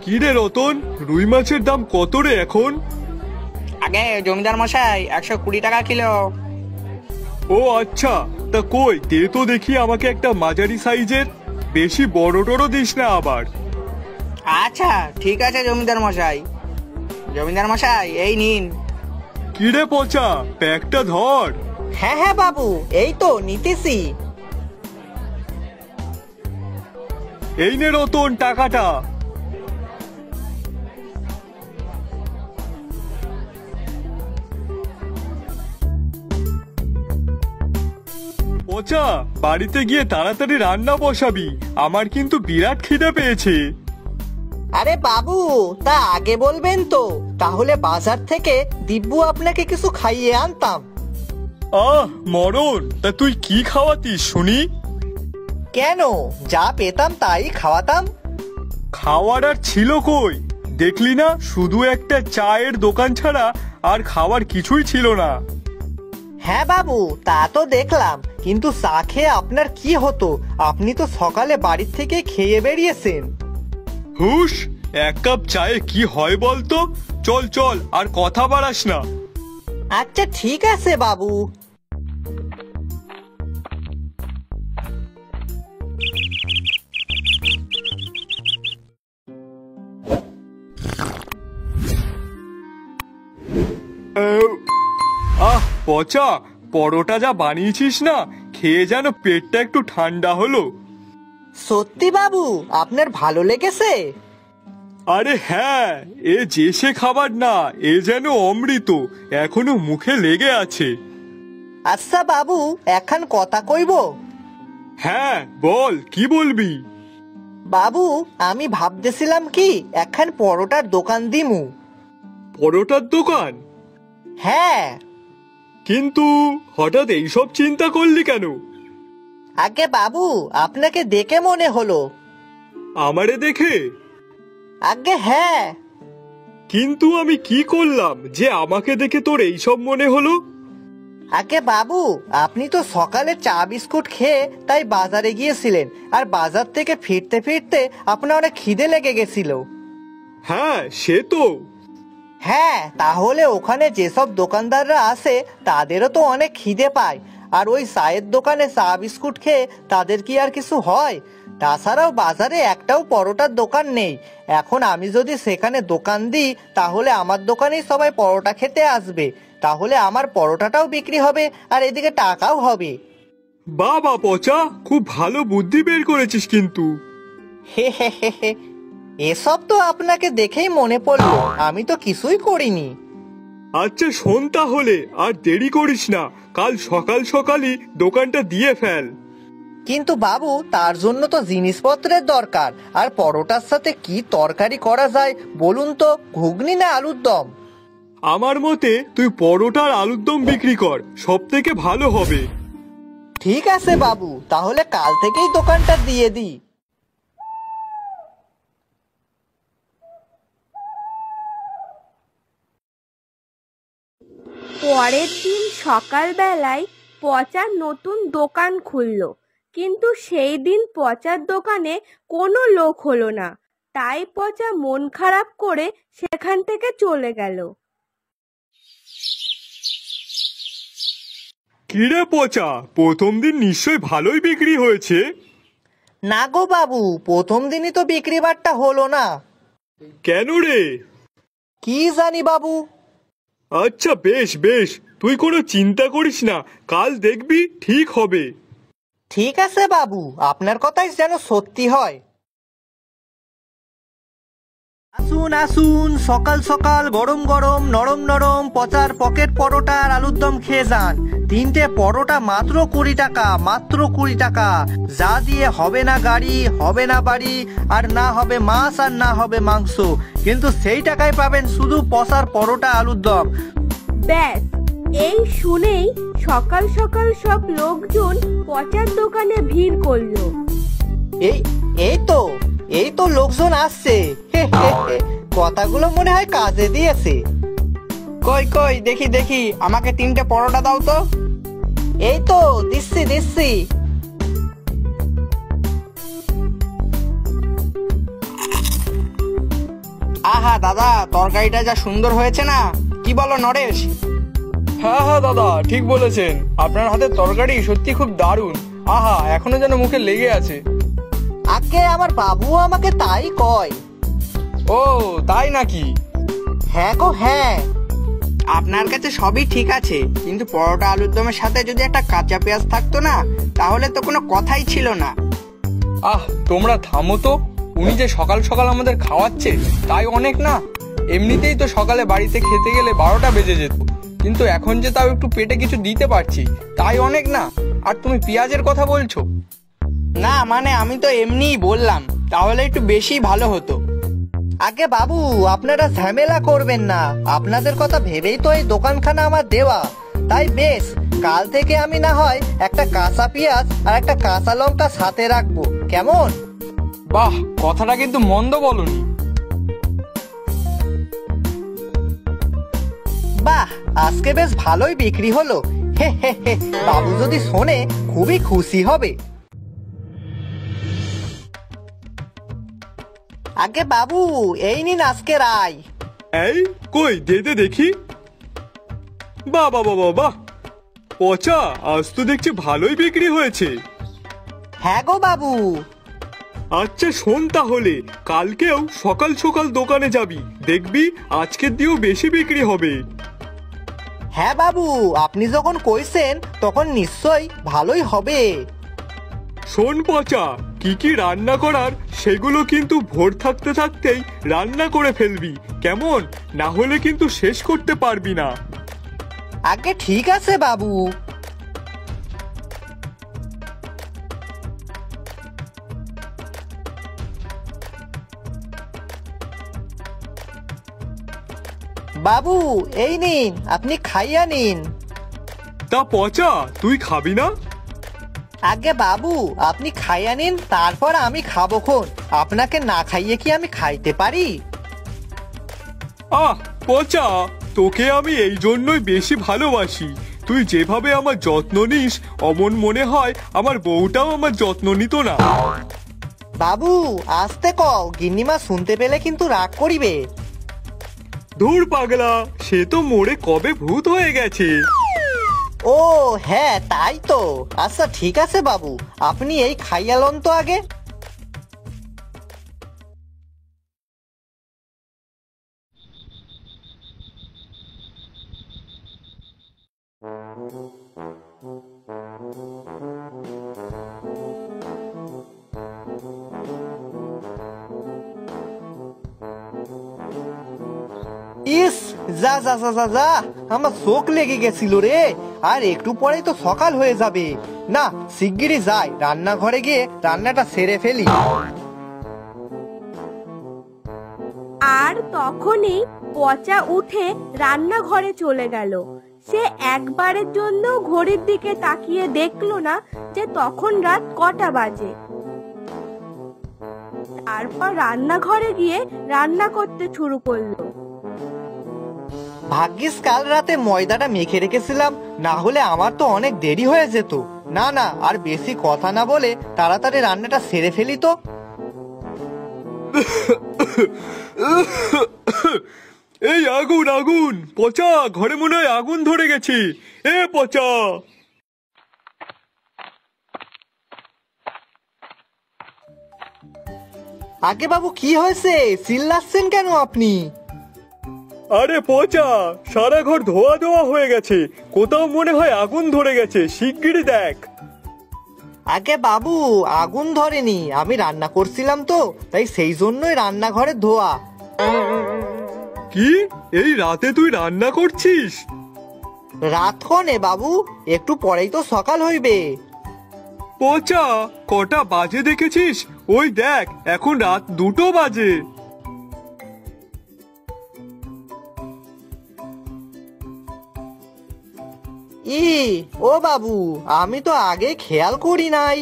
কি রে রতন, রুই মাছের দাম কত রে এখন? আগে জমিদার মশাই 120 টাকা কিলো। ও আচ্ছা, তা কই দে তো দেখি আমাকে একটা মাঝারি সাইজের, বেশি বড় টড়ো দিস না আবার। আচ্ছা ঠিক আছে জমিদার মশাই। জমিদার মশাই এই নিন। কি রে পচা, প্যাকটা ধর। হ্যাঁ হ্যাঁ বাবু, এই তো নিতেছি। এই নে রতন টাকাটা। পচা, বাড়িতে গিয়ে তাড়াতাড়ি রান্না বসাবি, আমার কিন্তু বিরাট খিদে পেয়েছে। আরে বাবু, তা আগে বলবেন তো, তাহলে বাজার থেকে দিব্যু আপনাকে কিছু খাইয়ে আনতাম। আহ মরণ, তা তুই কি খাওয়াতিস শুনি? কেন, যা পেতাম তাই খাওয়াতাম। খাওয়ার আর ছিল কই? দেখলি না, শুধু একটা চায়ের দোকান ছাড়া আর খাওয়ার কিছুই ছিল না। হ্যাঁ বাবু, তা তো দেখলাম, কিন্তু চা খেয়ে আপনার কি হতো? আপনি তো সকালে বাড়ির থেকে খেয়ে বেরিয়েছেন। হুশ, এক কাপ চায়ে কি হয় বলতো? চল চল, আর কথা বাড়াস না। আচ্ছা ঠিক আছে বাবু। আহ পচা, পরোটা যা বানিয়েছিস না, খেয়ে যেন পেটটা একটু ঠান্ডা হলো। সত্যি বাবু, আপনার ভালো লেগেছে? আরে হ্যাঁ, এ যে সে খাবার না, এ যেন অমৃত, এখনো মুখে লেগে আছে। আচ্ছা বাবু, এখন কথা কইব। হ্যাঁ বল, কি বলবি? বাবু, আমি ভাবতেছিলাম কি এখন পরোটার দোকান দিমু। পরোটার দোকান? হ্যাঁ। কিন্তু হঠাৎ এইসব চিন্তা করলি কেন? আগে বাবু, আপনাকে দেখে মনে হলো। আমারে দেখে? আগে হ্যাঁ। কিন্তু আমি কি করলাম যে আমাকে দেখে তোর এইসব মনে হলো? আগে বাবু, আপনি তো সকালে চা বিস্কুট খেয়ে তাই বাজারে গিয়েছিলেন, আর বাজার থেকে ফিরতে ফিরতে আপনার অনেক খিদে লেগে গেছিল। হ্যাঁ সে তো। হ্যাঁ, তাহলে ওখানে যেসব দোকানদাররা আসে তাদেরও তো অনেক খিদে পায়, আর ওই চায়ের দোকানে চা বিস্কুট খেয়ে তাদের কি আর কিছু হয়? তাছাড়াও বাজারে একটাও পরোটার দোকান নেই। এখন আমি যদি সেখানে দোকান দিই, তাহলে আমার দোকানেই সবাই পরোটা খেতে আসবে, তাহলে আমার পরোটাটাও বিক্রি হবে আর এদিকে টাকাও হবে। বাবা পচা, খুব ভালো বুদ্ধি বের করেছিস কিন্তু। হে হে হে হে, এসব তো আপনাকে দেখেই মনে পড়লো, আমি তো কিছুই করিনি। আচ্ছা শোন তাহলে, আর দেরি করিস না, কাল সকাল সকালই দোকানটা দিয়ে ফেল। কিন্তু বাবু, তার জন্য তো জিনিসপত্রের দরকার, আর পরোটার সাথে কি তরকারি করা যায় বলুন তো? ঘুগনি না আলুর দম? আমার মতে তুই পরোটা আর আলুর দম বিক্রি কর, সব থেকে ভালো হবে। ঠিক আছে বাবু, তাহলে কাল থেকেই দোকানটা দিয়ে দিই। পরের দিন সকালবেলায় পচার নতুন দোকান খুললো, কিন্তু সেই দিন পচার দোকানে কোনো লোক হলো না। তাই পচা মন খারাপ করে সেখান থেকে চলে গেল। কিরে পচা, প্রথম দিন নিশ্চয় ভালোই বিক্রি হয়েছে? না গো বাবু, প্রথম দিনই তো বিক্রি বাট্টা হলো না। কেন রে? কি জানি বাবু। আচ্ছা বেশ বেশ, তুই কোনো চিন্তা করিস না, কাল দেখবি ঠিক হবে। ঠিক আছে বাবু, আপনার কথাই যেন সত্যি হয়। আসুন আসুন, সকাল সকাল গরম গরম নরম নরম পচার পকেট পরোটা আর আলুর দম খেয়ে যান। 3টে পরোটা মাত্র 20 টাকা, মাত্র 20 টাকা। যা দিয়ে হবে না গাড়ি, হবে না বাড়ি, আর না হবে মাছ আর না হবে মাংস, কিন্তু সেই টাকায় পাবেন শুধু পচার পরোটা আলুর দম। ব্যাস, এই শুনেই সকাল সকাল সব লোকজন পচার দোকানে ভিড় করলো। এই এই তো লোকজন আসছে। কথাগুলো মনে হয় কাজে দিয়েছে। কই কই দেখি দেখি, আমাকে 3টে পরোটা দাও তো। এই তো দিচ্ছি দিচ্ছি। আহা দাদা, তরকারিটা যা সুন্দর হয়েছে না, কি বলো নরেশ? হ্যাঁ হ্যাঁ দাদা, ঠিক বলেছেন। আপনার হাতের তরকারি সত্যি খুব দারুণ। আহা, এখনো যেন মুখে লেগে আছে। আগে আমার বাবুও আমাকে তাই কয়। ও তাই নাকি? হ্যাঁ গো হ্যাঁ। আপনার কাছে সবই ঠিক আছে, কিন্তু পরোটা আলুর দমের সাথে যদি একটা কাঁচা পেঁয়াজ থাকতো না, তাহলে তো কোনো কথাই ছিল না। আহ, তোমরা থামো তো। উনি যে সকাল সকাল আমাদের খাওয়াচ্ছে তাই অনেক না? এমনিতেই তো সকালে বাড়িতে খেতে গেলে 12টা বেজে যেত, কিন্তু এখন যে তাও একটু পেটে কিছু দিতে পারছি তাই অনেক না? আর তুমি পেঁয়াজের কথা বলছো? না মানে আমি তো এমনিই বললাম, তাহলে একটু বেশি ভালো হতো। আগে বাবু, আপনারা ঝামেলা করবেন না, আপনাদের কথা ভেবেই তো এই দোকানখানা আমার দেওয়া। তাই বেশ, কাল থেকে আমি না হয় একটা কাঁচা পেঁয়াজ আর একটা কাঁচা লঙ্কা সাথে রাখবো, কেমন? বাহ, কথাটা কিন্তু মন্দ বলনি। বাহ, আজকে বেশ ভালোই বিক্রি হলো। হে হে হে, বাবু যদি শোনে খুবই খুশি হবে। আগে বাবু, এই নিন আজকের আয়। এই কই দে দে দেখি। বাহ বাহ বাহ বাহ, পচা, আজ তো দেখছি ভালোই বিক্রি হয়েছে। হ্যাঁ গো বাবু। আচ্ছা শোন, তাহলে কালকেও সকাল সকাল দোকানে যাবি, দেখবি আজকের দিয়েও বেশি বিক্রি হবে। হ্যাঁ বাবু, আপনি যখন কইছেন তখন নিশ্চয়ই ভালোই হবে। শোন পচা, কি কি রান্না করার সেগুলো কিন্তু ভোর থাকতে থাকতেই রান্না করে ফেলবি, কেমন? না হলে কিন্তু শেষ করতে পারবি না। আগে ঠিক আছে বাবু। বাবু এই নিন, আপনি খাইয়া নিন। তা পচা, তুই খাবি না? আগে বাবু, আপনি খাইয়া নিন, তারপর আমি খাবো খন। আপনাকে না খাইয়ে কি আমি খাইতে পারি? আহ পচা, তোকে আমি এই জন্যই বেশি ভালোবাসি। তুই যেভাবে আমার যত্ন নিস, অমন মনে হয় আমার বউটাও আমার যত্ন নিত না। বাবু আস্তে কও, গিন্নিমা শুনতে পেলে কিন্তু রাগ করিবে। ধুর পাগলা, সে তো মোড়ে কবে ভূত হয়ে গেছে। ও হ্যাঁ, তাই তো। আচ্ছা ঠিক আছে বাবু, আপনি এই খাইয়া লন তো আগে। ইস, যা যা যা যা যা, আমার চোখ লেগে গেছিল রে। আর একটু পরেই তো সকাল হয়ে যাবে। না, শিগগিরই যাই, রান্নাঘরে গিয়ে রান্নাটা সেরে ফেলি। আর তখনই পচা উঠে রান্নাঘরে চলে গেল। সে একবারের জন্য ঘড়ির দিকে তাকিয়ে দেখলো না যে তখন রাত কটা বাজে। তারপর রান্নাঘরে গিয়ে রান্না করতে শুরু করলো। ভাগ্যিস কাল রাতে ময়দাটা মেখে রেখেছিলাম, না হলে আমার তো অনেক দেরি হয়ে যেত। না না, আর বেশি কথা না বলে তাড়াতাড়ি রান্নাটা সেরে ফেলি তো। এই আগুন আগুন, পচা, ঘরে মনে হয় আগুন ধরে গেছে। এ পচা! আগে বাবু, কি হয়েছে? চিল্লাচ্ছেন কেন আপনি? আরে পচা, সারা ঘর ধোয়া ধোয়া হয়ে গেছে, কোথাও মনে হয় আগুন ধরে গেছে, শিগগিরই দেখ। আগে বাবু, আগুন ধরেনি, আমি রান্না করছিলাম তো, তাই সেই জন্যই রান্নাঘরে ধোয়া। কি, এই রাতে তুই রান্না করছিস? রাত কনে বাবু, একটু পরেই তো সকাল হইবে। পচা, কটা বাজে দেখেছিস? ওই দেখ, এখন রাত 2টো বাজে। ও বাবু, আমি তো আগে খেয়াল করি নাই।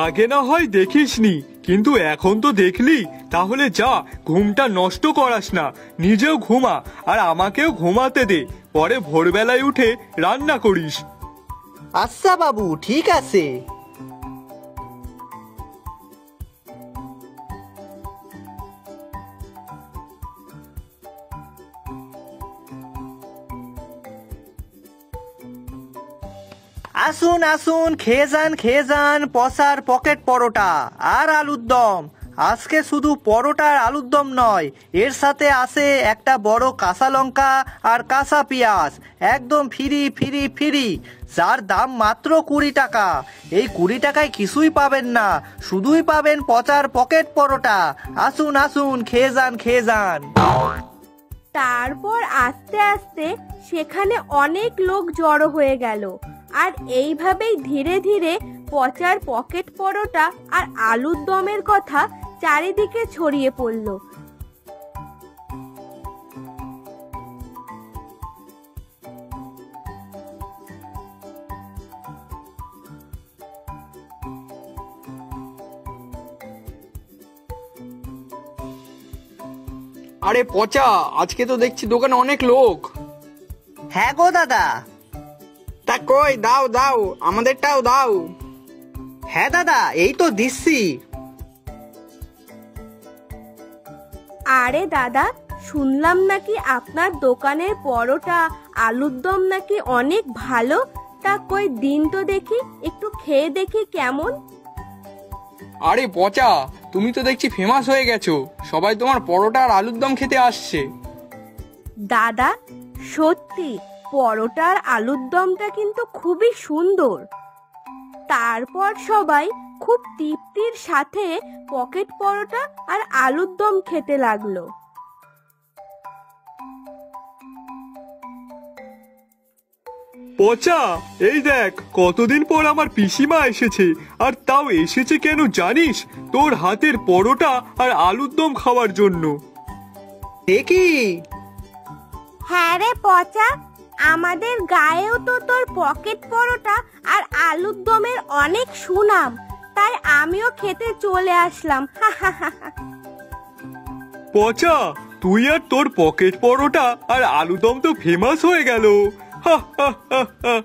আগে না হয় দেখিসনি, কিন্তু এখন তো দেখলি। তাহলে যা, ঘুমটা নষ্ট করাস না, নিজেও ঘুমা আর আমাকেও ঘুমাতে দে, পরে ভোরবেলায় উঠে রান্না করিস। আচ্ছা বাবু, ঠিক আছে। আসুন আসুন, খেয়ে যান পচার পকেট পরোটা আর আলুর দম। আজকে শুধু পরোটা আর আলুর দম নয়, এর সাথে আছে একটা বড় কাঁচা লঙ্কা আর কাঁচা পেঁয়াজ, একদম ফ্রি ফ্রি ফ্রি, যার দাম মাত্র 20 টাকা। এই 20 টাকায় কিছুই পাবেন না, শুধুই পাবেন পচার পকেট পরোটা। আসুন আসুন, খেয়ে যান। তারপর আস্তে আস্তে সেখানে অনেক লোক জড়ো হয়ে গেল, আর এইভাবেই ধীরে ধীরে পচার পকেট পরোটা আর আলুর দমের কথা চারিদিকে ছড়িয়ে পড়ল। আরে পচা, আজকে তো দেখছি দোকানে অনেক লোক। হ্যাঁ গো দাদা। তা কই, দাও দাও, আমাদেরটাও দাও। হ্যাঁ দাদা, এই তো দিচ্ছি। আরে দাদা, শুনলাম নাকি আপনার দোকানের পরোটা আলুর দম নাকি অনেক ভালো। তা কই দিন তো দেখি, একটু খেয়ে দেখি কেমন। আরে পচা, তুমি তো দেখছি ফেমাস হয়ে গেছো, সবাই তোমার পরোটা আর আলুর দম খেতে আসছে। দাদা সত্যি পরোটা আর আলুর দমটা কিন্তু খুবই সুন্দর। তারপর সবাই খুব তৃপ্তির সাথে পকেট পরোটা আর আলুর দম খেতে লাগলো। পচা, এই দেখ কতদিন পর আমার পিসিমা এসেছে, আর তাও এসেছে কেন জানিস? তোর হাতের পরোটা আর আলুর দম খাওয়ার জন্য। দেখি। হ্যাঁ রে পচা, আমাদের গায়েও তো তোর পকেট পরোটা আর আলুর দমের অনেক সুনাম, তাই আমিও খেতে চলে আসলাম। পচা, তুই আর তোর পকেট পরোটা আর আলু দম তো ফেমাস হয়ে গেল। হা হা হা হা।